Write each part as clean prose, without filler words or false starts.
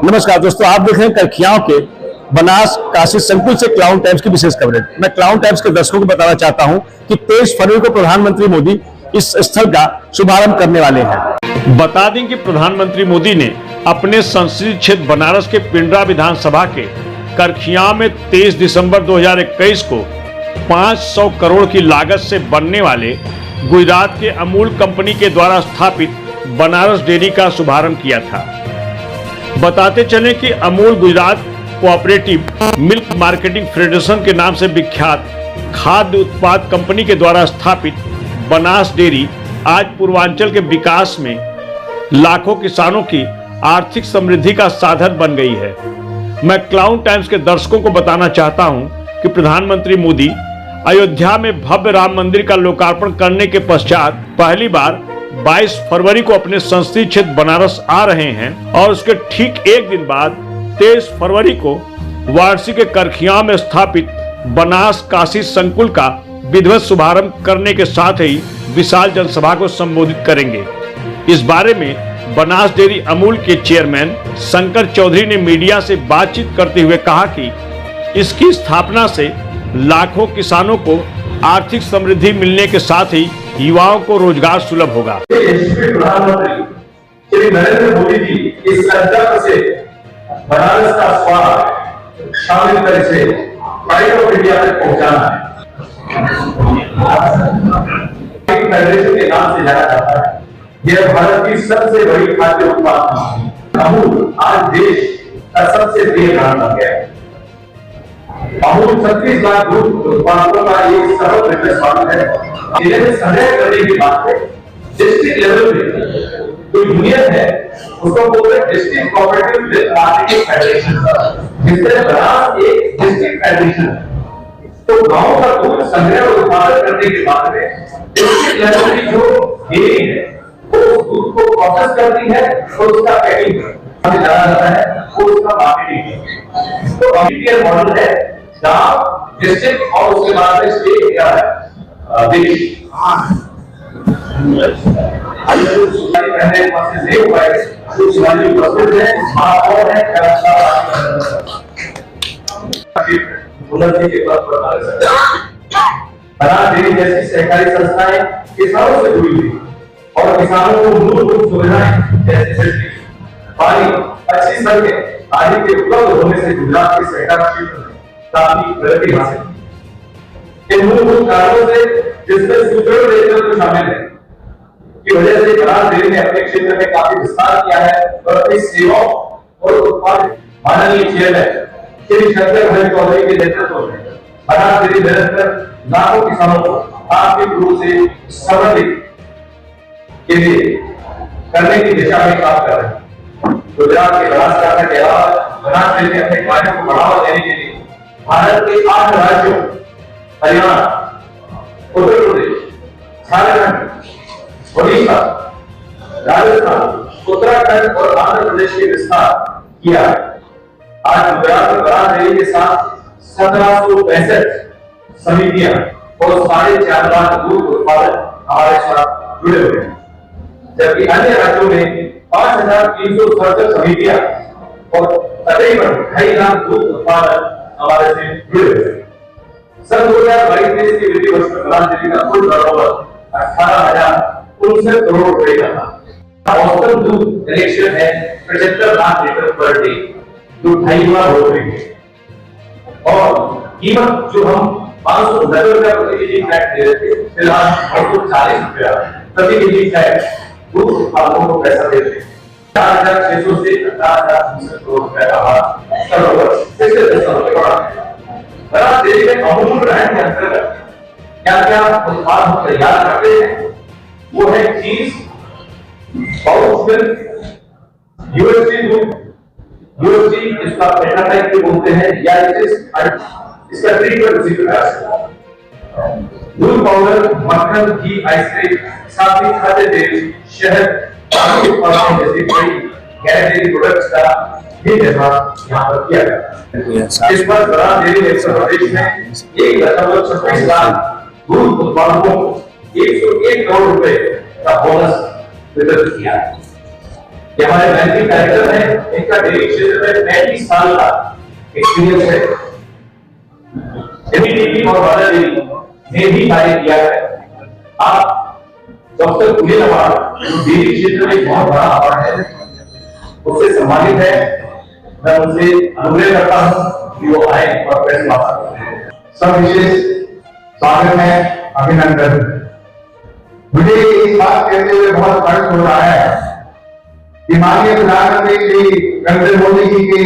नमस्कार दोस्तों, आप देख रहे हैं करखियाओं के बनास काशी संकुल से क्लाउन टाइम्स की विशेष कवरेज। मैं क्लाउन टाइम्स के दर्शकों को बताना चाहता हूं कि 23 फरवरी को प्रधानमंत्री मोदी इस स्थल का शुभारंभ करने वाले हैं। बता दें कि प्रधानमंत्री मोदी ने अपने संसदीय क्षेत्र बनारस के पिंडरा विधानसभा के करखियां में 23 दिसंबर 2021 को 500 करोड़ की लागत से बनने वाले गुजरात के अमूल कंपनी के द्वारा स्थापित बनारस डेयरी का शुभारंभ किया था। बताते चलें कि Amul Gujarat cooperative milk marketing federation के नाम से विख्यात खाद्य उत्पाद कंपनी के द्वारा स्थापित बनास डेयरी आज पूर्वांचल के विकास में लाखों किसानों की आर्थिक समृद्धि का साधन बन गई है। मैं क्लाउन टाइम्स के दर्शकों को बताना चाहता हूं कि प्रधानमंत्री मोदी अयोध्या में भव्य राम मंदिर का लोकार्पण करने के पश्चात पहली बार 22 फरवरी को अपने संसदीय क्षेत्र बनारस आ रहे हैं और उसके ठीक एक दिन बाद 23 फरवरी को वाराणसी के करखियां में स्थापित बनास काशी संकुल का विधिवत शुभारंभ करने के साथ ही विशाल जनसभा को संबोधित करेंगे। इस बारे में बनास डेयरी अमूल के चेयरमैन शंकर चौधरी ने मीडिया से बातचीत करते हुए कहा कि इसकी स्थापना से लाखों किसानों को आर्थिक समृद्धि मिलने के साथ ही युवाओं को रोजगार सुलभ होगा। प्रधानमंत्री श्री नरेंद्र मोदी जी इस संकल्प से बनारस का स्वाद शामिल कर से प्राइड ऑफ इंडिया तक पहुंचाना है। फेडरेशन के नाम से जाना जाता है। यह भारत की सबसे बड़ी खाद्य उत्पाद कंपनी अमूल आज देश का सबसे प्रिय ब्रांड बन गया है। अमूल 36 लाख दूध उत्पादकों का एक सरल बिजनेस मॉडल है। इन्हें संग्रह करने की बात है। डिस्ट्रिक्ट लेवल पे जो यूनियन है उसको बोलते हैं district cooperative milk marketing federation, जिससे बनास एक डिस्ट्रिक्ट फेडरेशन है। तो गांव का दूध संग्रह और उत्पादन करने के बाद में डिस्ट्रिक्ट लेवल की जो डेयरी है वो उस दूध को प्रोसेस करती है और उसका पैकिंग जाना जाता है, वो उसका मार्केटिंग। तो मार्केटिंग मॉडल है गांव, डिस्ट्रिक्ट और उसके बाद में स्टेट क्या है देश। पहले प्रोसेस नहीं हुआ है, कुछ वाली प्रोसेस है और है उन्नति के पथ पर बनास डेयरी जैसी सहकारी संस्थाएं किसानों से जुड़ी हुई और किसानों को मूलभूत सुविधाएं जैसे बिजली, पानी, अच्छी सड़कें आदि के उपलब्ध होने से गुजरात के सहकारी क्षेत्र में काफी प्रगति हासिल की। इन मूलभूत कारणों से जिसमें सुदृढ़ नेतृत्व शामिल है की वजह से बनास डेयरी ने अपने क्षेत्र में काफी विस्तार किया है और अपनी सेवाओं और उत्पाद माननीय चेयरमैन श्री शंकर भाई चौधरी के नेतृत्व में बनास डेयरी निरंतर लाखों किसानों को आर्थिक रूप से समृद्ध के लिए करने की दिशा में काम कर रहे हैं। गुजरात के बनासकांठा के अलावा बनास डेयरी ने अपने कार्यों को बढ़ावा देने के लिए भारत के 8 राज्यों हरियाणा, उत्तर प्रदेश, झारखंड, ओडिशा, राजस्थान, उत्तराखंड और आंध्र प्रदेश के विस्तार किया है। आज गुजरात में बनास डेयरी के साथ 1765 समितियां और 4.5 लाख दूध उत्पादक हमारे साथ जुड़े हुए हैं, जबकि अन्य राज्यों में 5367 समितियां और तकरीबन 2.5 लाख दूध उत्पादक हमारे से जुड़े हुए हैं। सन 2022 के वित्तीय वर्ष में बनास डेयरी का कुल टर्नओवर 18,059 करोड़ रुपए का था। औसतन दूध कलेक्शन है 75 लाख लीटर पर डे, जो 2.5 गुना हो रही है और कीमत जो हम 590 रुपया प्रति केजी फैट दे रहे थे, फिलहाल 240 रुपया प्रति केजी फैट दूध उत्पादकों को पैसा दे रहे हैं। 4,600 से 18,000 करोड़ रुपए का टर्नओवर पिछले 10 सालों में बढ़ा है। बनास डेयरी में अमूल ब्रांड के अंतर्गत क्या क्या उत्पाद हम तैयार करते हैं, वो है चीज, पाउच मिल्क, यूएसजी दूध, यूएसजी इसका पेटाटाइप भी बोलते हैं या इसका ट्रीटमेंट उसी प्रकार से, दूध पाउडर, मक्खन, घी, आइसक्रीम, साथ ही खाद्य तेल, शहद आदि उत्पादों जैसे कई गैर डेयरी प्रोडक्ट्स का भी निर्माण यहाँ पर किया जाता है। इस पर बनास डेयरी ने उत्तर प्रदेश में 1.26 लाख दूध उत्पादकों को 101 करोड़ रुपए का बोनस वितरित किया है। ये हमारे बैंकिंग डायरेक्टर हैं, इनका डेयरी क्षेत्र में 35 साल का एक्सपीरियंस है। एबीडीपी और मदर डेयरी ने भी कार्य किया है। आप डॉक्टर कुलेल अवार्ड जो डेयरी क्षेत्र में बहुत बड़ा अवार्ड है, उससे सम्मानित है। मैं उनसे अनुरोध करता हूं कि वो आए और प्रेस वार्ता करें। सब विशेष स्वागत है, अभिनंदन। मुझे इस बात कहते हुए बहुत गर्व हो रहा है कि माननीय प्रधानमंत्री श्री नरेंद्र मोदी जी के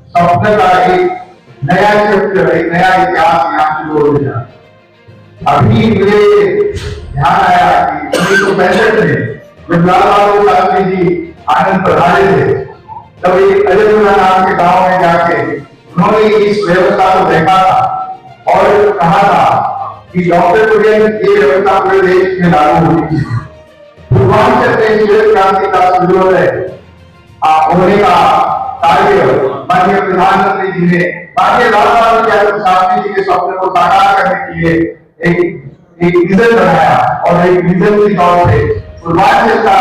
स्वप्न का एक नया चैप्टर, एक नया इतिहास यहाँ शुरू हो गया। अभी मुझे ध्यान आया कि 1965 में जब लाल बहादुर शास्त्री जी आनंद प्रधान थे, तब एक अजयपुरा नाम के गांव में जाके उन्होंने इस व्यवस्था को देखा था और कहा था कि डॉक्टर कुलेल ये व्यवस्था पूरे देश में लागू होनी चाहिए। पूर्वांचल में श्वेत क्रांति का सूर्योदय होने का कार्य माननीय प्रधानमंत्री जी ने माननीय लाल बहादुर शास्त्री जी के स्वप्न को साकार करने के लिए एक विजन बनाया और एक विजन के तौर पे पूर्वांचल का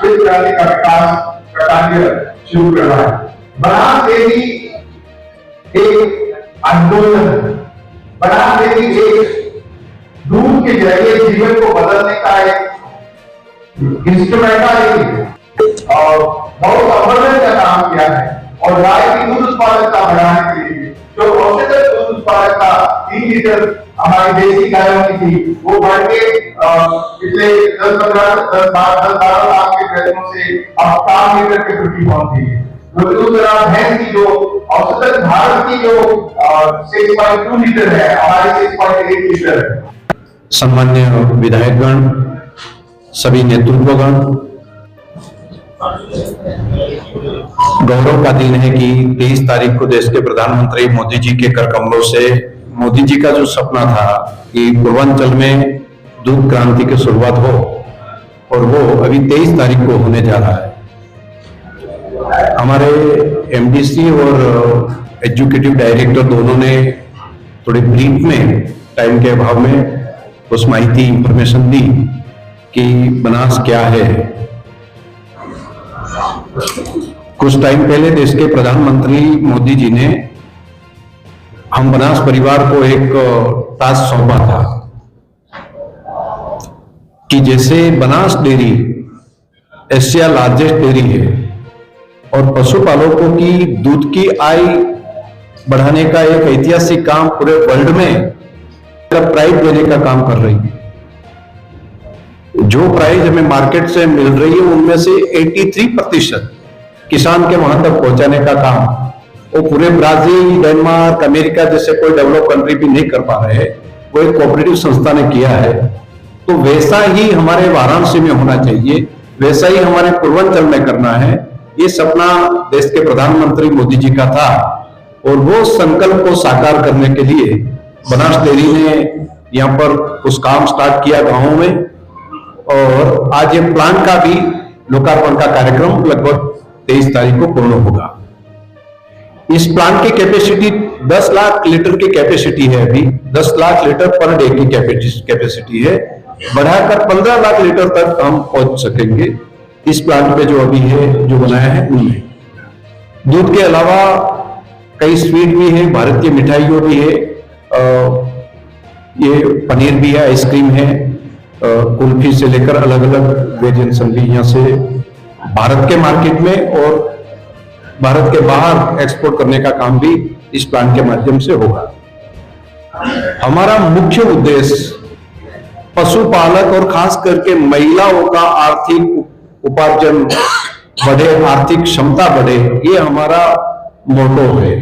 श्वेत क्रांति का विकास का कार्य शुरू करवाया। बनास डेयरी एक आंदोलन, बनास डेयरी एक दूध के जरिए जीवन को बदलने का एक इंस्ट्रूमेंटालिटी और बहुत अवरोधन का काम किया है। और गाय की दूध उत्पादकता बढ़ाने के लिए जो औसतन दूध उत्पादकता 3 लीटर हमारी देसी गायों की थी, वो बढ़ के पिछले 10-12 साल के प्रयत्नों से अब 4 लीटर के प्रति पहुंची है। दूसरा भैंस की जो औसतन भारत की जो 6.2 लीटर है, हमारी 6.8 लीटर है। सम्मान्य विधायकगण, सभी नेतृत्वगण, गौरव का दिन है कि 23 तारीख को देश के प्रधानमंत्री मोदी जी के कर कमलों से मोदी जी का जो सपना था कि पूर्वांचल में दूध क्रांति की शुरुआत हो, और वो अभी 23 तारीख को होने जा रहा है। हमारे एमडीसी और एग्जीक्यूटिव डायरेक्टर दोनों ने थोड़ी ब्रीफ में, टाइम के अभाव में, उस माहिती इंफॉर्मेशन दी कि बनास क्या है। कुछ टाइम पहले देश के प्रधानमंत्री मोदी जी ने हम बनास परिवार को एक टास्क सौंपा था कि जैसे Banas dairy Asia largest dairy है और पशुपालकों की दूध की आय बढ़ाने का एक ऐतिहासिक काम पूरे वर्ल्ड में प्राइज देने का काम कर रही है। जो प्राइज हमें मार्केट से मिल रही है उनमें से 83% किसान के वहां तक पहुंचाने का काम वो पूरे ब्राजील, डेनमार्क, अमेरिका जैसे कोई डेवलप कंट्री भी नहीं कर पा रहे हैं, वो एक कोऑपरेटिव संस्था ने किया है। तो वैसा ही हमारे वाराणसी में होना चाहिए, वैसा ही हमारे पूर्वांचल में करना है। ये सपना देश के प्रधानमंत्री मोदी जी का था और वो संकल्प को साकार करने के लिए बनास डेयरी ने यहाँ पर उस काम स्टार्ट किया गांवों में, और आज ये प्लांट का भी लोकार्पण का कार्यक्रम लगभग 23 तारीख को पूर्ण होगा। इस प्लांट की कैपेसिटी 10 लाख लीटर की कैपेसिटी है, अभी 10 लाख लीटर पर डे की कैपेसिटी है, बढ़ाकर 15 लाख लीटर तक हम पहुंच सकेंगे इस प्लांट पे जो अभी है, जो बनाया है उनमें। दूध के अलावा कई स्वीट भी है, भारतीय मिठाइयों भी है, ये पनीर भी है, आइसक्रीम है, कुल्फी से लेकर अलग अलग वेरिएंशन भी यहाँ से भारत के मार्केट में और भारत के बाहर एक्सपोर्ट करने का काम भी इस प्लांट के माध्यम से होगा। हमारा मुख्य उद्देश्य पशुपालक और खास करके महिलाओं का आर्थिक उपार्जन बढ़े, आर्थिक क्षमता बढ़े, ये हमारा मोटो है।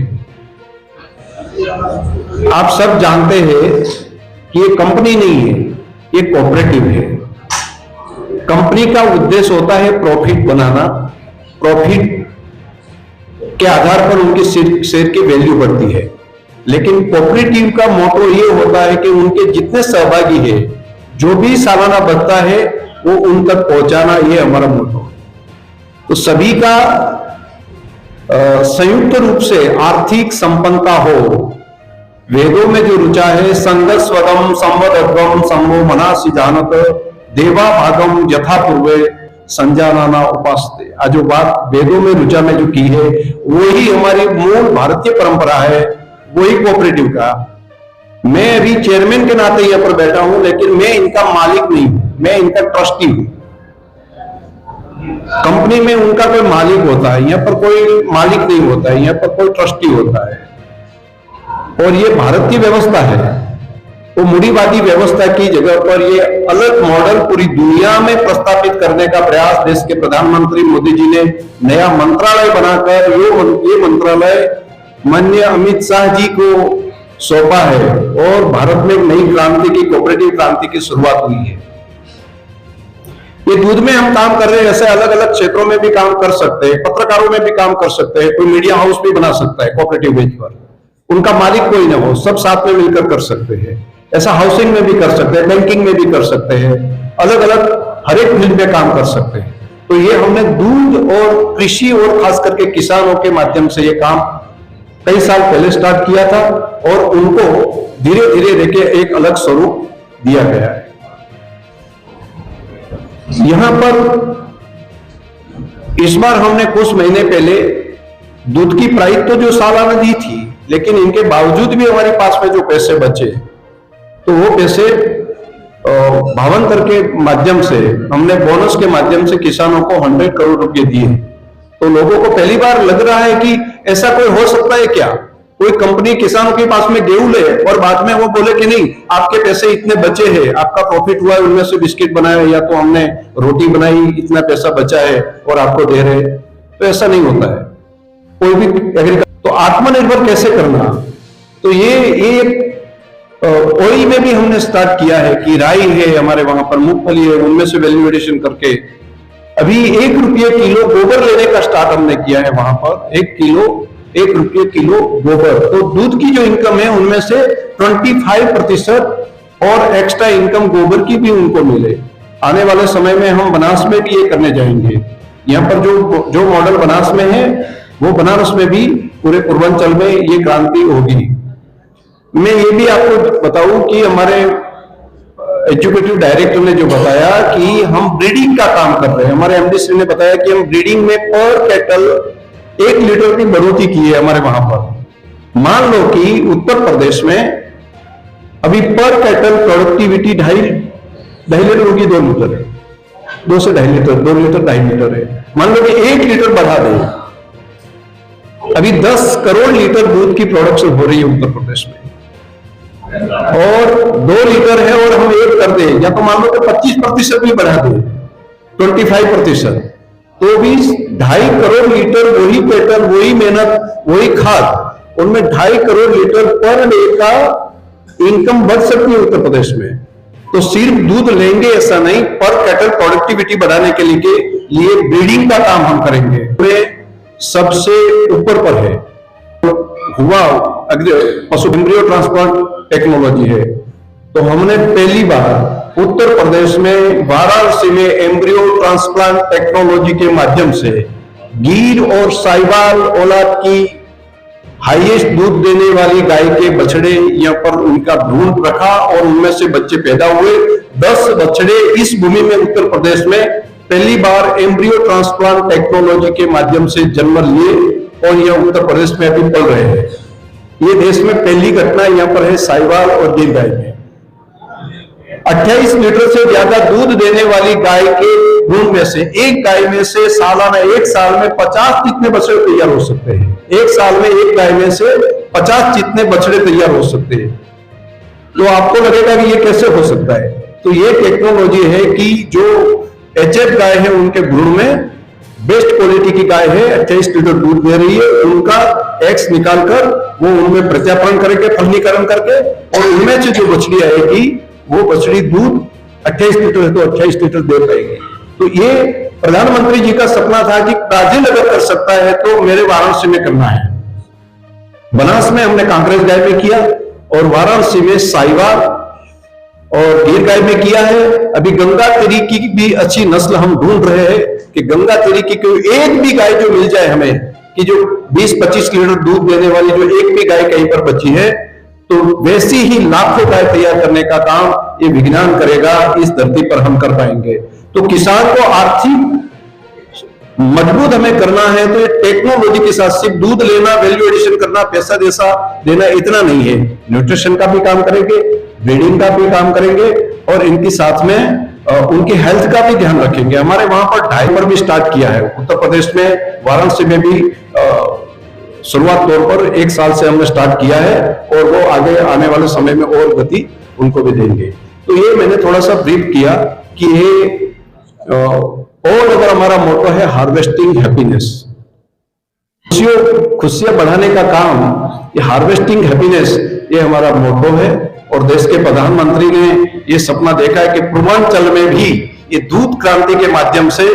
आप सब जानते हैं कि ये कंपनी नहीं है, ये कोऑपरेटिव है। कंपनी का उद्देश्य होता है प्रॉफिट बनाना, प्रॉफिट के आधार पर उनकी शेयर की वैल्यू बढ़ती है। लेकिन कोऑपरेटिव का मोटो ये होता है कि उनके जितने सहभागी है, जो भी सालाना बढ़ता है वो उन तक पहुंचाना, ये हमारा मोटो है। तो सभी का संयुक्त रूप से आर्थिक संपन्नता हो। वेदों में जो रुचा है, संगस्वदम संवदत्वम संभो मनासी जानत देवा भागम यथा पूर्वे संजानाना उपासते, आज जो बात वेदों में ऋचा में जो की है वही हमारी मूल भारतीय परंपरा है, वही कोऑपरेटिव का। मैं अभी चेयरमैन के नाते यहाँ पर बैठा हूं, लेकिन मैं इनका मालिक नहीं हूं, मैं इनका ट्रस्टी हूं। कंपनी में उनका कोई मालिक होता है, यहाँ पर कोई मालिक नहीं होता है, यहाँ पर कोई ट्रस्टी होता है। और ये भारतीय व्यवस्था है, वो मूढ़ीवादी व्यवस्था की जगह पर ये अलग मॉडल पूरी दुनिया में प्रस्तावित करने का प्रयास देश के प्रधानमंत्री मोदी जी ने नया मंत्रालय बनाकर ये मंत्रालय माननीय अमित शाह जी को सौंपा है और भारत में एक नई क्रांति की, कोऑपरेटिव क्रांति की शुरुआत हुई है। ये दूध में हम काम कर रहे हैं, ऐसे अलग अलग क्षेत्रों में भी काम कर सकते हैं, पत्रकारों में भी काम कर सकते हैं, कोई मीडिया हाउस भी बना सकता है कोऑपरेटिव बेस पर, उनका मालिक कोई ना हो, सब साथ में मिलकर कर सकते हैं। ऐसा हाउसिंग में भी कर सकते हैं, बैंकिंग में भी कर सकते हैं, अलग अलग हर एक फील्ड में काम कर सकते हैं। तो ये हमने दूध और कृषि और खास करके किसानों के माध्यम से ये काम कई साल पहले स्टार्ट किया था और उनको धीरे धीरे देखिए एक अलग स्वरूप दिया गया है। यहां पर इस बार हमने कुछ महीने पहले दूध की प्राइस तो जो सालाना दी थी, लेकिन इनके बावजूद भी हमारे पास में जो पैसे बचे तो वो पैसे भावांतर के माध्यम से हमने बोनस के माध्यम से किसानों को 100 करोड़ रुपए दिए। तो लोगों को पहली बार लग रहा है कि ऐसा कोई हो सकता है क्या, कोई कंपनी किसानों के पास में गेहूं ले और बाद में वो बोले कि नहीं आपके पैसे इतने बचे हैं, आपका प्रॉफिट हुआ है, उनमें से बिस्किट बनाया या तो हमने रोटी बनाई, इतना पैसा बचा है और आपको दे रहे। तो ऐसा नहीं होता है कोई भी। तो आत्मनिर्भर कैसे करना, तो ये ओई में भी हमने स्टार्ट किया है कि राई है हमारे वहां पर, मूंगफली है, उनमें से वैल्यू एडिशन करके अभी 1 रुपये किलो गोबर लेने का स्टार्ट हमने किया है वहां पर। 1 रुपये किलो गोबर, तो दूध की जो इनकम है उनमें से 25% और एक्स्ट्रा इनकम गोबर की भी उनको मिले। आने वाले समय में हम बनास में भी ये करने जाएंगे। यहाँ पर जो मॉडल बनास में है वो बनारस में भी, पूरे पूर्वांचल में ये क्रांति होगी। मैं ये भी आपको बताऊं कि हमारे एजुकेटिव डायरेक्टर ने जो बताया कि हम ब्रीडिंग का काम कर रहे हैं, हमारे एमडी श्री ने बताया कि हम ब्रीडिंग में पर कैटल 1 लीटर की बढ़ोतरी की है हमारे वहां पर। मान लो कि उत्तर प्रदेश में अभी पर कैटल प्रोडक्टिविटी 2.5 लीटर होगी, 2 लीटर है, 2 से 2.5 लीटर, 2 लीटर 2.5 लीटर है। मान लो कि 1 लीटर बढ़ा दें, अभी 10 करोड़ लीटर दूध की प्रोडक्शन हो रही है उत्तर प्रदेश में, और 2 लीटर है और हम 1 कर दें, या तो मान लो कि 25% भी बढ़ा दें, 25%, तो भी 2.5 करोड़ लीटर, वही पैटर्न, वही मेहनत, वही खाद, उनमें 2.5 करोड़ लीटर पर डे का इनकम बढ़ सकती है उत्तर प्रदेश में। तो सिर्फ दूध लेंगे ऐसा नहीं, पर कैटल प्रोडक्टिविटी बढ़ाने के लिए ब्रीडिंग का काम हम करेंगे, सबसे ऊपर पर है। हुआ पशु एम्ब्रियो ट्रांसप्लांट टेक्नोलॉजी है, तो हमने पहली बार उत्तर प्रदेश में वाराणसी में एम्ब्रियो ट्रांसप्लांट टेक्नोलॉजी के माध्यम से गिर और साहिवाल औलाद की हाईएस्ट दूध देने वाली गाय के बछड़े यहाँ पर उनका भ्रूण रखा और उनमें से बच्चे पैदा हुए। 10 बछड़े इस भूमि में उत्तर प्रदेश में पहली बार एम्ब्रियो ट्रांसप्लांट टेक्नोलॉजी के माध्यम से जन्म लिए और यह उत्तर प्रदेश में अभी पल रहे हैं। ये देश में पहली घटना यहाँ पर है साहिवाल और गिर गाय में। 28 लीटर से ज्यादा दूध देने वाली गाय के भ्रूण में से, एक गाय में से सालाना 1 साल में 50 जितने बछड़े तैयार हो सकते हैं। 1 साल में एक गाय में से 50 जितने बछड़े तैयार हो सकते हैं। तो आपको लगेगा कि ये कैसे हो सकता है, तो ये टेक्नोलॉजी है कि जो एचएफ गाय है उनके भ्रूण में बेस्ट क्वालिटी की गाय है, 28 लीटर दूध दे रही है, उनका एक्स निकालकर वो उनमें प्रत्यापन करके, फलनीकरण करके, और उनमें से जो बछड़ी आएगी वो बछड़ी दूध 28 लीटर है तो 28 लीटर दे पाएगी। तो ये प्रधानमंत्री जी का सपना था कि ब्राजील अगर कर सकता है तो मेरे वाराणसी में करना है। बनास में हमने कांकरेज गाय में किया और वाराणसी में साहिवाल और गिर गाय में किया है। अभी गंगा तेरी की भी अच्छी नस्ल हम ढूंढ रहे हैं कि गंगा तेरी की कोई एक भी गाय जो मिल जाए हमें, कि जो 20-25 लीटर दूध देने वाली जो एक भी गाय कहीं पर बची है, तो वैसी ही लाखों गाय तैयार करने का काम ये विज्ञान करेगा, इस धरती पर हम कर पाएंगे। तो किसान को आर्थिक मजबूत हमें करना है तो ये टेक्नोलॉजी के साथ सिर्फ दूध लेना, वैल्यू एडिशन करना, पैसा देना इतना नहीं है। न्यूट्रिशन का भी काम करेंगे, ब्रीडिंग का भी काम करेंगे और इनके साथ में उनकी हेल्थ का भी ध्यान रखेंगे। हमारे वहां पर डायपर भी स्टार्ट किया है उत्तर प्रदेश में, वाराणसी में भी शुरुआत तौर पर 1 साल से हमने स्टार्ट किया है और वो आगे आने वाले समय में और गति उनको भी देंगे। तो ये मैंने थोड़ा सा ब्रीफ किया कि ये और अगर हमारा मोटो है हार्वेस्टिंग हैप्पीनेस, खुशियां बढ़ाने का काम, ये हार्वेस्टिंग हैप्पीनेस ये हमारा मोटो है। और देश के प्रधानमंत्री ने ये सपना देखा है कि पूर्वांचल में भी ये दूध क्रांति के माध्यम से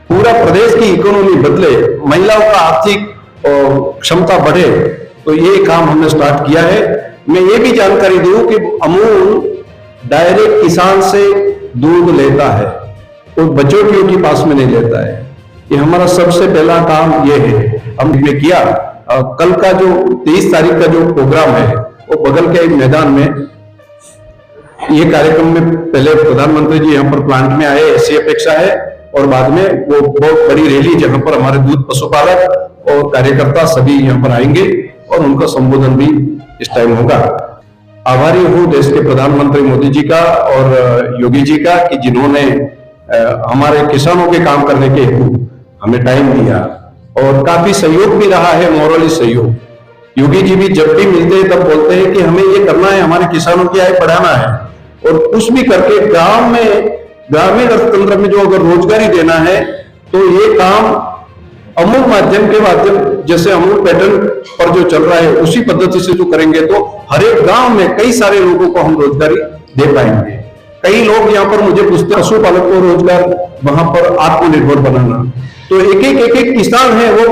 पूरा प्रदेश की इकोनॉमी बदले, महिलाओं का आर्थिक क्षमता बढ़े। तो ये काम हमने स्टार्ट किया है। मैं ये भी जानकारी दूं कि अमूल डायरेक्ट किसान से दूध लेता है और बचौटियों के पास में नहीं लेता है। ये हमारा सबसे पहला काम ये है, हमने किया। कल का जो 23 तारीख का जो प्रोग्राम है वो बगल के एक मैदान में, ये कार्यक्रम में पहले प्रधानमंत्री जी यहाँ पर प्लांट में आए ऐसी अपेक्षा है और बाद में वो बहुत बड़ी रैली जहां पर हमारे दूध पशुपालक और कार्यकर्ता सभी यहाँ पर आएंगे और उनका संबोधन भी इस टाइम होगा। आभारी हूँ देश के प्रधानमंत्री मोदी जी का और योगी जी का कि जिन्होंने हमारे किसानों के काम करने के हेतु हमें टाइम दिया और काफी सहयोग भी रहा है, मोरली सहयोग। योगी जी भी जब भी मिलते हैं तब बोलते हैं कि हमें ये करना है, हमारे किसानों की आय बढ़ाना है और कुछ भी करके गांव में, ग्रामीण अर्थतंत्र में जो अगर रोजगारी देना है तो ये काम अमूल माध्यम के माध्यम, जैसे अमूल पैटर्न पर जो चल रहा है उसी पद्धति से जो करेंगे तो हर एक गांव में कई सारे लोगों को हम रोजगारी दे पाएंगे। कई लोग यहाँ पर मुझे पूछते हैं पशुपालक को रोजगार, वहां पर आत्मनिर्भर बनाना, तो एक एक किसान है वो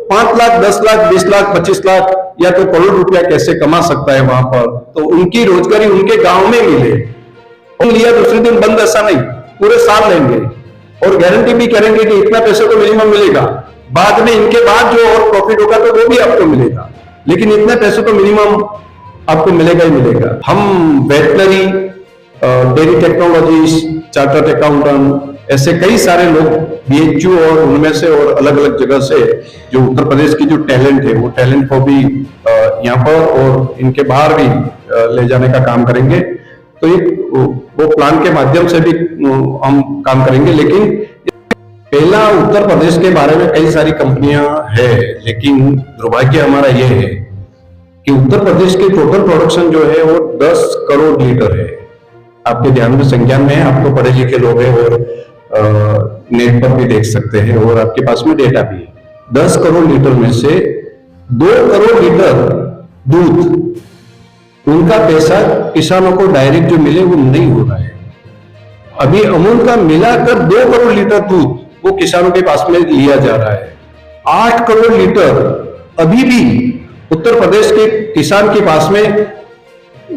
5 लाख 10 लाख 20 लाख 25 लाख या तो करोड़ रुपया कैसे कमा सकता है वहां पर, तो उनकी रोजगारी उनके गांव में मिले। लिया दूसरे दिन बंद ऐसा नहीं, पूरे साल लेंगे और गारंटी भी करेंगे कि इतना पैसे तो मिनिमम मिलेगा, बाद में इनके बाद जो और प्रॉफिट होगा तो वो भी आपको मिलेगा, लेकिन इतने पैसे तो मिनिमम आपको मिलेगा ही मिलेगा। हम veterinary, dairy technologies, chartered accountant, ऐसे कई सारे लोग बीएचयू और उनमें से और अलग अलग जगह से जो उत्तर प्रदेश की जो टैलेंट है वो टैलेंट को भी यहाँ पर और इनके बाहर भी ले जाने का काम करेंगे। तो ये वो प्लान के माध्यम से भी हम काम करेंगे। लेकिन पहला उत्तर प्रदेश के बारे में कई सारी कंपनियां हैं, लेकिन दुर्भाग्य हमारा यह है कि उत्तर प्रदेश की टोटल प्रोडक्शन जो है वो 10 करोड़ लीटर है। आपके ध्यान में संज्ञान में है, आप तो पढ़े लिखे लोग हैं और नेट पर भी देख सकते हैं और आपके पास में डेटा भी है। 10 करोड़ लीटर में से 2 करोड़ लीटर दूध, उनका पैसा किसानों को डायरेक्ट जो मिले वो नहीं हो रहा है। अभी अमूल का मिलाकर 2 करोड़ लीटर दूध वो किसानों के पास में लिया जा रहा है। 8 करोड़ लीटर अभी भी उत्तर प्रदेश के किसान के पास में,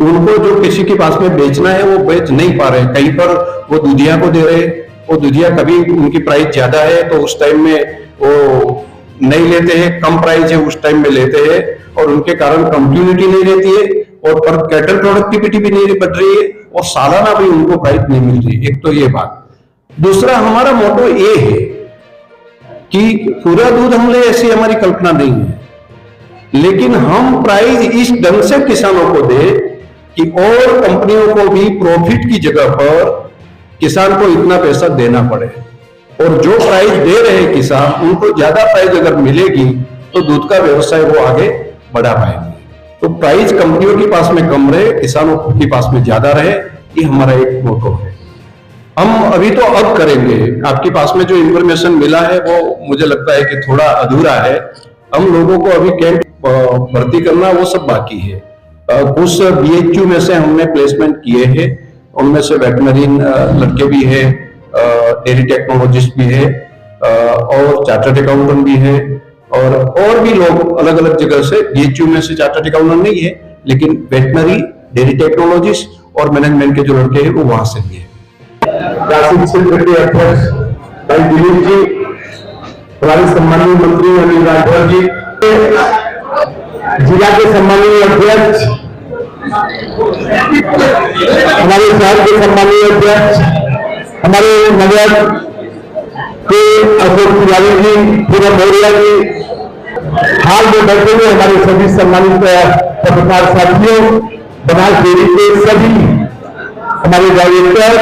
उनको जो किसी के पास में बेचना है वो बेच नहीं पा रहे। कहीं पर वो दूधिया को दे रहे, वो दूधिया कभी उनकी प्राइस ज्यादा है तो उस टाइम में वो नहीं लेते हैं, कम प्राइस है उस टाइम में लेते हैं और उनके कारण कंटिन्यूटी नहीं रहती है और पर कैटल प्रोडक्टिविटी भी नहीं बढ़ रही है और सालाना भी उनको प्राइस नहीं मिल रही। एक तो ये बात। दूसरा, हमारा मोटो ये है कि पूरा दूध हम ले, ऐसी हमारी कल्पना नहीं है, लेकिन हम प्राइस इस ढंग से किसानों को दे कि और कंपनियों को भी प्रॉफिट की जगह पर किसान को इतना पैसा देना पड़े और जो प्राइस दे रहे हैं किसान, उनको ज्यादा प्राइस अगर मिलेगी तो दूध का व्यवसाय वो आगे बढ़ा पाएंगे। तो प्राइस कंपनियों के पास में कम रहे, किसानों के पास में ज्यादा रहे, ये हमारा एक मोटो है। हम अभी तो अब करेंगे, आपके पास में जो इंफॉर्मेशन मिला है वो मुझे लगता है कि थोड़ा अधूरा है। हम लोगों को अभी कैंप भर्ती करना वो सब बाकी है। कुछ बीएचयू में से हमने प्लेसमेंट किए हैं, उनमें से वेटनरी लड़के भी है, डेयरी टेक्नोलॉजिस्ट भी है और चार्टर्ड अकाउंटेंट भी है और भी लोग अलग अलग जगह से। बीएचयू में से चार्टर्ड अकाउंटेंट नहीं है, लेकिन वेटनरी, डेयरी टेक्नोलॉजिस्ट और मैनेजमेंट के जो लड़के हैं वो वहां से भी है। अध्यक्ष भाई दिलीप जी, हमारे सम्मानीय मंत्री अनिल राठौर जी, जिला के सम्मानीय अध्यक्ष, हमारे शहर के सम्मानीय अध्यक्ष हमारे नगर के अशोक तिवारी जी, पूरम मौर्य जी, हाल में बैठे हुए हमारे सभी सम्मानित पत्रकार साथियों, बनास डेयरी के सभी हमारे डायरेक्टर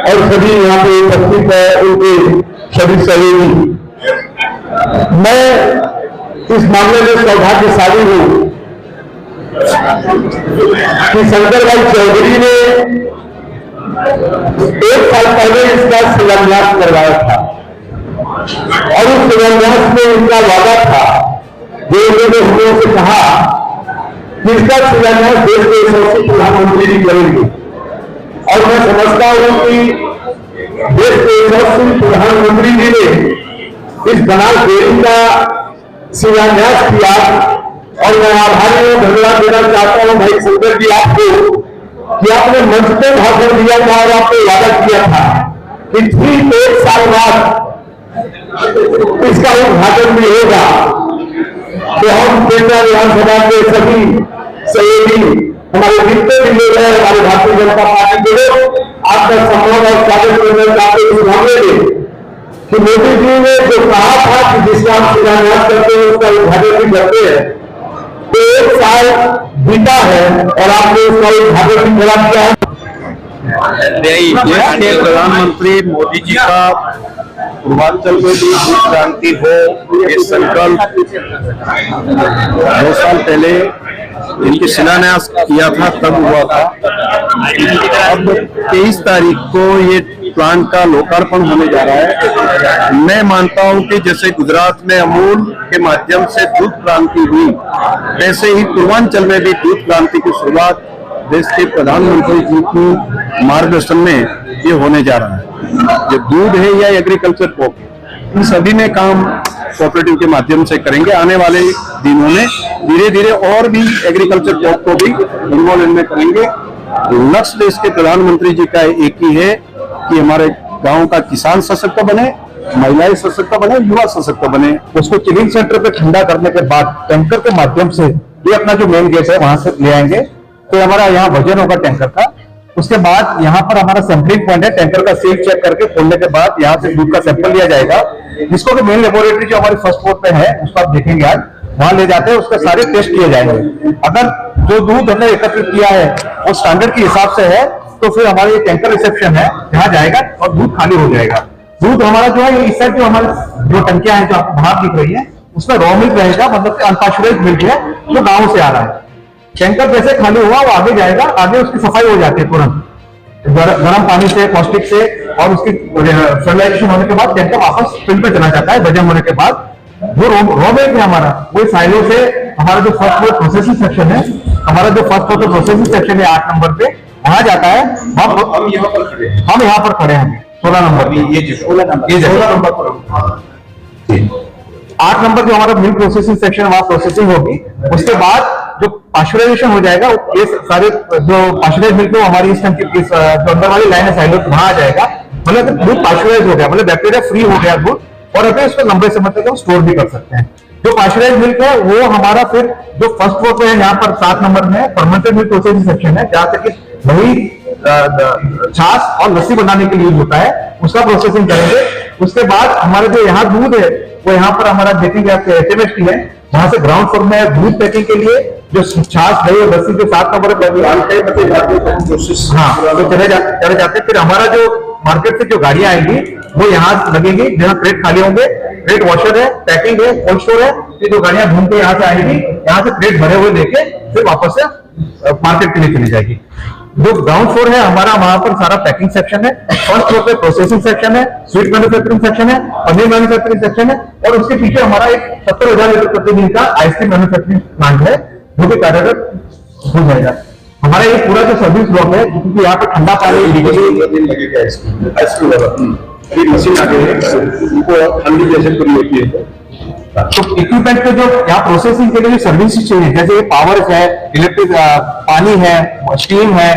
और सभी यहाँ पे उपस्थित है उनके सभी सहयोगी, मैं इस मामले में सौभाग्यशाली हूँ कि शंकर भाई चौधरी ने 1 साल पहले इसका शिलान्यास करवाया था और उस शिलान्यास में इनका वादा था, जो उन्होंने हम लोगों से कहा कि इसका शिलान्यास देश के यशस्वी प्रधानमंत्री जी करेंगे। और मैं समझता हूं कि देश के यशस्वी प्रधानमंत्री जी ने इस बनास डेयरी का शिलान्यास किया और मैं आभारी हूं, धन्यवाद देना चाहता हूं भाई शंकर जी आपको कि आपने मंच पे भाषण दिया था और आपने वादा किया था कि ठीक 1 साल बाद इसका उद्घाटन भी होगा। तो हम केंद्रीय विधानसभा के सभी सहयोगी, हमारे जितने भी लोग हैं, हमारे भारतीय जनता पार्टी के लोग, आपका सम्मान और स्वागत करना चाहते हैं इस मामले में कि मोदी जी ने जो कहा था कि जिसका हम शिलान्यास करते हैं उसका उद्घाटन भी करते हैं, तो 1 साल बीता है और आपने उसका उद्घाटन भी करा किया है। देश के प्रधानमंत्री मोदी जी का पूर्वांचल में भी दूध क्रांति हो, ये संकल्प 2 साल पहले इनके शिलान्यास किया था, तब हुआ था। अब 23 तारीख को ये प्लांट का लोकार्पण होने जा रहा है। मैं मानता हूं कि जैसे गुजरात में अमूल के माध्यम से दूध क्रांति हुई, वैसे ही पूर्वांचल में भी दूध क्रांति की शुरुआत देश के प्रधानमंत्री जी की मार्गदर्शन में ये होने जा रहा है। जो दूध है या एग्रीकल्चर पॉप, इन सभी में काम कोऑपरेटिव के माध्यम से करेंगे। आने वाले दिनों में धीरे धीरे और भी एग्रीकल्चर पॉप को भी इन्वॉल्व इनमें करेंगे। लक्ष्य देश के प्रधानमंत्री जी का एक ही है कि हमारे गांव का किसान सशक्त बने, महिलाएं सशक्त बने, युवा सशक्त बने। उसको चिलिंग सेंटर पे ठंडा करने के बाद टैंकर के माध्यम से ये अपना जो मेन गेट है वहां से ले आएंगे, तो हमारा यहाँ वजन होगा टैंकर का। उसके बाद यहाँ पर हमारा सैंपलिंग पॉइंट है, टैंकर का सील चेक करके खोलने के बाद यहाँ से दूध का सैंपल लिया जाएगा, जिसको कि मेन लेबोरेटरी जो हमारे फर्स्ट फ्लोर पे है उसको आप देखेंगे आज, वहां ले जाते हैं, उसके सारे टेस्ट किए जाएंगे। अगर जो दूध हमने एकत्रित किया है वो स्टैंडर्ड के हिसाब से है, तो फिर हमारा ये टैंकर रिसेप्शन है, यहाँ जाएगा और दूध खाली हो जाएगा। दूध हमारा जो है इस साइड जो हमारे जो टंकियां हैं जो आपको बाहर दिख रही है, उसमें रॉ मिल्क रहेगा, मतलब अनपाश्चराइज्ड मिल्क है जो गाँव से आ रहा है। टैंकर जैसे खाली हुआ वो आगे जाएगा, आगे उसकी सफाई हो जाती है तुरंत गर्म पानी से, पौष्टिक से, और उसकी स्टरलाइजेशन होने के बाद टैंकर वापस फिल्म पे चला जाता है। वजन होने के बाद जो रॉ मिल्क है हमारा, वो साइलो से हमारा जो फर्स्ट फ्लोर प्रोसेसिंग सेक्शन है, हमारा जो फर्स्ट फ्लोर प्रोसेसिंग सेक्शन है 8 नंबर पे, वहां जाता है। हम यहाँ पर खड़े हैं, 16 नंबर, ये 16 नंबर 8 नंबर जो हमारा मिल्क प्रोसेसिंग सेक्शन, वहां प्रोसेसिंग होगी। उसके बाद जो पाश्चराइजेशन हो जाएगा, ये सारे जो पाश्चराइज मिल्क है हमारी इस टंकी जो अंदर वाली लाइन है साइलो, वहां आ जाएगा। मतलब दूध पाश्चराइज हो गया, मतलब बैक्टीरिया फ्री हो गया दूध, और अभी उसको लंबे समय तक हम स्टोर भी कर सकते हैं। जो पाश्चराइज मिल्क है वो हमारा फिर जो फर्स्ट फ्लोर पे है, यहाँ पर 7 नंबर में फर्मेंटेड मिल्क प्रोसेसिंग सेक्शन है, जहां तक दही, छाछ और लस्सी बनाने के लिए यूज होता है, उसका प्रोसेसिंग करेंगे। उसके बाद हमारा जो यहाँ दूध है वो यहाँ पर हमारा देखेंगे आपके HMST है, जहां से ग्राउंड फ्लोर में दूध पैकिंग के लिए जो छाछ, दही और लस्सी जो 7 नंबर पे चले जाते। फिर हमारा जो मार्केट से जो गाड़ियां आएंगी वो यहाँ लगेगी, जहाँ क्रेट खाली होंगे, क्रेट वॉशर है, पैकिंग है, कोल्ड स्टोर है, ये जो गाड़ियां घूम के यहाँ से आएंगी, यहाँ से क्रेट भरे हुए लेके फिर वापस से मार्केट के लिए चली जाएगी। जो ग्राउंड फ्लोर है हमारा, वहां पर सारा पैकिंग सेक्शन है, फर्स्ट फ्लोर पे प्रोसेसिंग सेक्शन है, स्वीट मैन्युफैक्चरिंग सेक्शन है, पनीर मैन्युफैक्चरिंग सेक्शन है, और उसके पीछे हमारा एक 70,000 लीटर प्रतिदिन का आइसक्रीम मैन्युफैक्चरिंग प्लांट है जो कि कार्यरत हो जाएगा। हमारा ये पूरा जो सर्विस ब्लॉक है, क्योंकि यहाँ पे ठंडा पानी मशीन आ गई है, उनको ठंडी जैसे पूरी होती है। तो इक्विपमेंट पे जो यहाँ प्रोसेसिंग के लिए सर्विस चाहिए, जैसे पावर है, इलेक्ट्रिक पानी है, स्टीम है,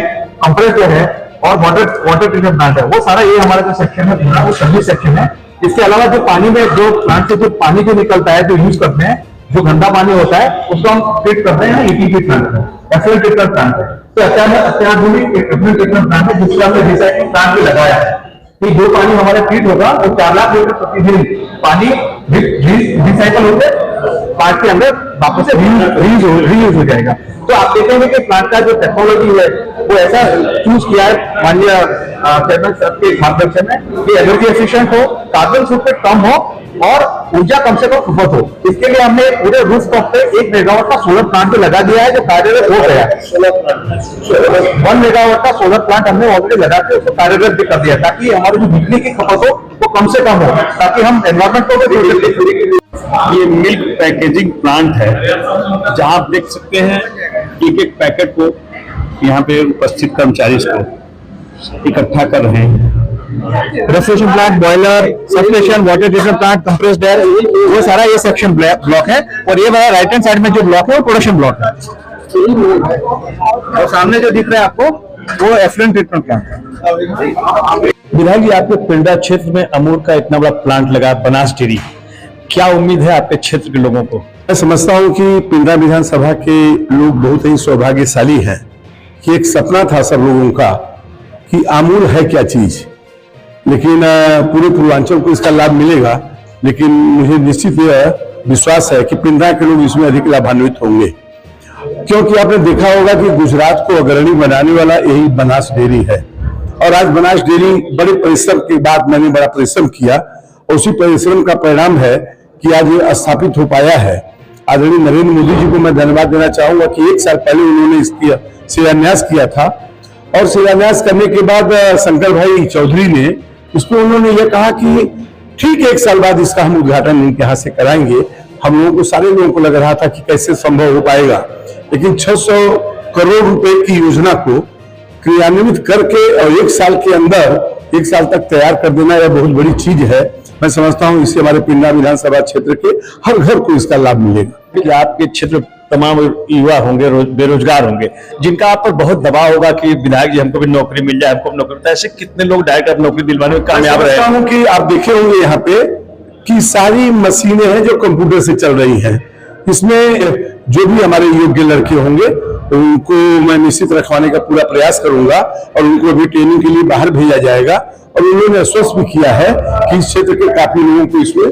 कंप्रेसर है और वाटर ट्रीटमेंट प्लांट है, वो सारा ये हमारा जो सेक्शन है पूरा वो सर्विस सेक्शन है। इसके अलावा जो पानी में जो प्लांट से जो पानी जो निकलता है, जो यूज करते हैं, जो गंदा पानी होता है उसको हम ट्रीट करते हैं ETP प्लांट है, एफएल ट्रीटमेंट प्लांट है। तो अत्याधुनिक ट्रीटमेंट प्लांट है जिसका हमने रिसाइक्लिंग प्लांट भी लगाया है। कि जो पानी हमारे ट्रीट होगा वो 4 लाख लीटर प्रतिदिन पानी रिसाइकल होकर प्लांट के अंदर वापस से रीयूज हो जाएगा। तो आप देखेंगे कि प्लांट का जो टेक्नोलॉजी है वो ऐसा चूज किया है माननीय चेयरमैन साहब के मार्गदर्शन में कि एनर्जी एफिशिएंट हो, कार्बन फुटप्रिंट कम हो और ऊर्जा कम से कम खपत हो। इसके लिए हमने पूरे रूफटॉप पे 1 मेगावाट का सोलर प्लांट भी लगा दिया है जो कार्यरत हो गया है। 1 मेगावाट का सोलर प्लांट हमने ऑलरेडी लगा के उसको कार्यरत भी कर दिया ताकि हमारी जो बिजली की खपत हो वो कम से कम हो, ताकि हम एनवायरमेंट को भी। ये मिल्क पैकेजिंग प्लांट है जहां आप देख सकते हैं एक एक पैकेट को यहाँ पे उपस्थित कर्मचारी इसको इकट्ठा कर रहे हैं। Refrigeration plant, boiler, substation, water treatment plant, compressed air, वो सारा ये सेक्शन ब्लॉक है और ये वाला राइट हैंड साइड में जो ब्लॉक है वो प्रोडक्शन ब्लॉक है। और सामने जो दिख रहा है आपको वो एफ्लुएंट ट्रीटमेंट प्लांट है। विधायक जी, आपके पिंडा क्षेत्र में अमूल का इतना बड़ा प्लांट लगा, बनास डेयरी, क्या उम्मीद है आपके क्षेत्र के लोगों को? मैं समझता हूं कि पिंडा विधानसभा के लोग बहुत ही सौभाग्यशाली हैं कि एक सपना था सब लोगों का कि अमूल है क्या चीज, लेकिन पूरे पूर्वांचल को इसका लाभ मिलेगा। लेकिन मुझे निश्चित यह विश्वास है कि पिंडा के लोग इसमें अधिक लाभान्वित होंगे, क्योंकि आपने देखा होगा कि गुजरात को अग्रणी बनाने वाला यही बनास डेयरी है। और आज बनास डेयरी बड़े परिश्रम के बाद मैंने बड़ा परिश्रम किया और उसी परिश्रम का परिणाम है कि आज ये स्थापित हो पाया है। आदरणीय नरेंद्र मोदी जी को मैं धन्यवाद देना चाहूंगा कि 1 साल पहले उन्होंने इसका शिलान्यास किया था और शिलान्यास करने के बाद शंकर भाई चौधरी ने उसको उन्होंने ये कहा कि ठीक 1 साल बाद इसका हम उद्घाटन इनके यहाँ से कराएंगे। हम लोगों को, सारे लोगों को लग रहा था कि कैसे संभव हो पाएगा, लेकिन 600 करोड़ रुपए की योजना को क्रियान्वित करके और 1 साल के अंदर 1 साल तक तैयार कर देना यह बहुत बड़ी चीज है। मैं समझता हूं इससे हमारे पिंडा विधानसभा क्षेत्र के हर घर को इसका लाभ मिलेगा। कि आपके क्षेत्र तमाम युवा होंगे, बेरोजगार होंगे, जिनका आप पर बहुत दबाव होगा कि विधायक जी हमको भी नौकरी मिल जाए, हमको नौकरी। तो ऐसे कितने लोग डायरेक्ट आप नौकरी दिलवाने में कामयाब रहे? मैं समझता हूं कि आप देखे होंगे यहाँ पे कि सारी मशीनें हैं जो कंप्यूटर से चल रही हैं। इसमें जो भी हमारे योग्य लड़के होंगे तो उनको मैं निश्चित रखवाने का पूरा प्रयास करूंगा और उनको अभी ट्रेनिंग के लिए बाहर भेजा जाएगा। और उन्होंने आश्वस्त भी किया है कि इस क्षेत्र के काफी लोगों को इसमें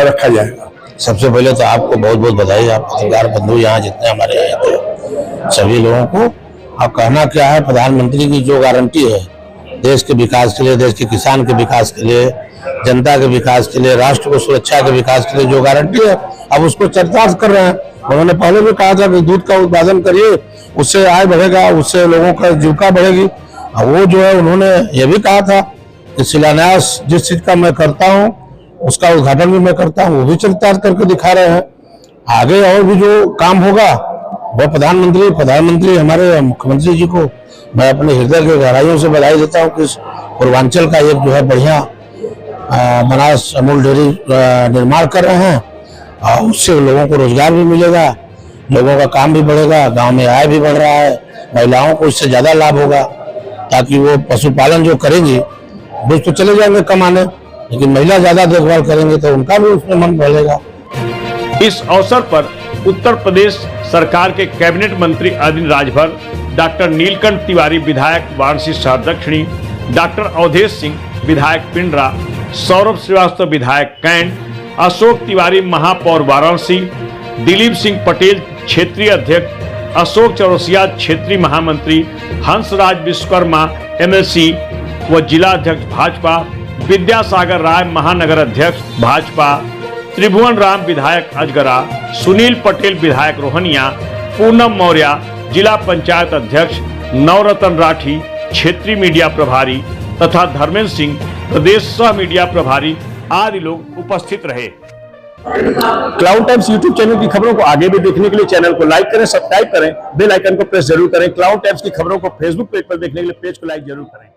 रखा जाएगा। सबसे पहले तो आपको बहुत बहुत बधाई, आप पत्रकार बंधु यहाँ जितने हमारे हैं थे सभी लोगों को। अब कहना क्या है, प्रधानमंत्री की जो गारंटी है देश के विकास के लिए, देश के किसान के विकास के लिए, जनता के विकास के लिए, राष्ट्र को सुरक्षा के विकास के लिए जो गारंटी है, अब उसको चरितार्थ कर रहे हैं। उन्होंने पहले भी कहा था कि दूध का उत्पादन करिए, उससे आय बढ़ेगा, उससे लोगों का जीविका बढ़ेगी। वो जो है उन्होंने ये भी कहा था कि शिलान्यास जिस चीज का मैं करता हूँ उसका उद्घाटन भी मैं करता हूँ, वो भी चरितार्थ करके दिखा रहे हैं। आगे और भी जो काम होगा वो प्रधानमंत्री हमारे मुख्यमंत्री जी को मैं अपने हृदय के गहराइयों से बधाई देता हूँ कि पूर्वांचल का एक जो है बढ़िया बनास अमूल डेयरी निर्माण कर रहे हैं और उससे लोगों को रोजगार भी मिलेगा, लोगों का काम भी बढ़ेगा, गांव में आय भी बढ़ रहा है, महिलाओं को इससे ज्यादा लाभ होगा ताकि वो पशुपालन जो करेंगी वो तो चले जाएंगे कमाने, लेकिन महिला ज्यादा देखभाल करेंगे तो उनका भी उसमें मन बढ़ेगा। इस अवसर पर उत्तर प्रदेश सरकार के कैबिनेट मंत्री अरविंद राजभर, डॉक्टर नीलकंठ तिवारी विधायक वाराणसी शहर दक्षिणी, डॉक्टर अवधेश सिंह विधायक पिंडरा, सौरभ श्रीवास्तव विधायक कैंट, अशोक तिवारी महापौर वाराणसी, दिलीप सिंह पटेल क्षेत्रीय अध्यक्ष, अशोक चौरसिया क्षेत्रीय महामंत्री, हंसराज विश्वकर्मा एमएलसी व जिला अध्यक्ष भाजपा, विद्यासागर राय महानगर अध्यक्ष भाजपा, त्रिभुवन राम विधायक अजगरा, सुनील पटेल विधायक रोहनिया, पूनम मौर्य जिला पंचायत अध्यक्ष, नवरतन राठी क्षेत्रीय मीडिया प्रभारी तथा धर्मेंद्र सिंह प्रदेश सह मीडिया प्रभारी आदि लोग उपस्थित रहे। क्लाउड टाइम्स यूट्यूब चैनल की खबरों को आगे भी देखने के लिए चैनल को लाइक करें, सब्सक्राइब करें, बेल आइकन को प्रेस जरूर करें। क्लाउड टाइम्स की खबरों को फेसबुक पेज पर देखने के लिए पेज को लाइक जरूर करें।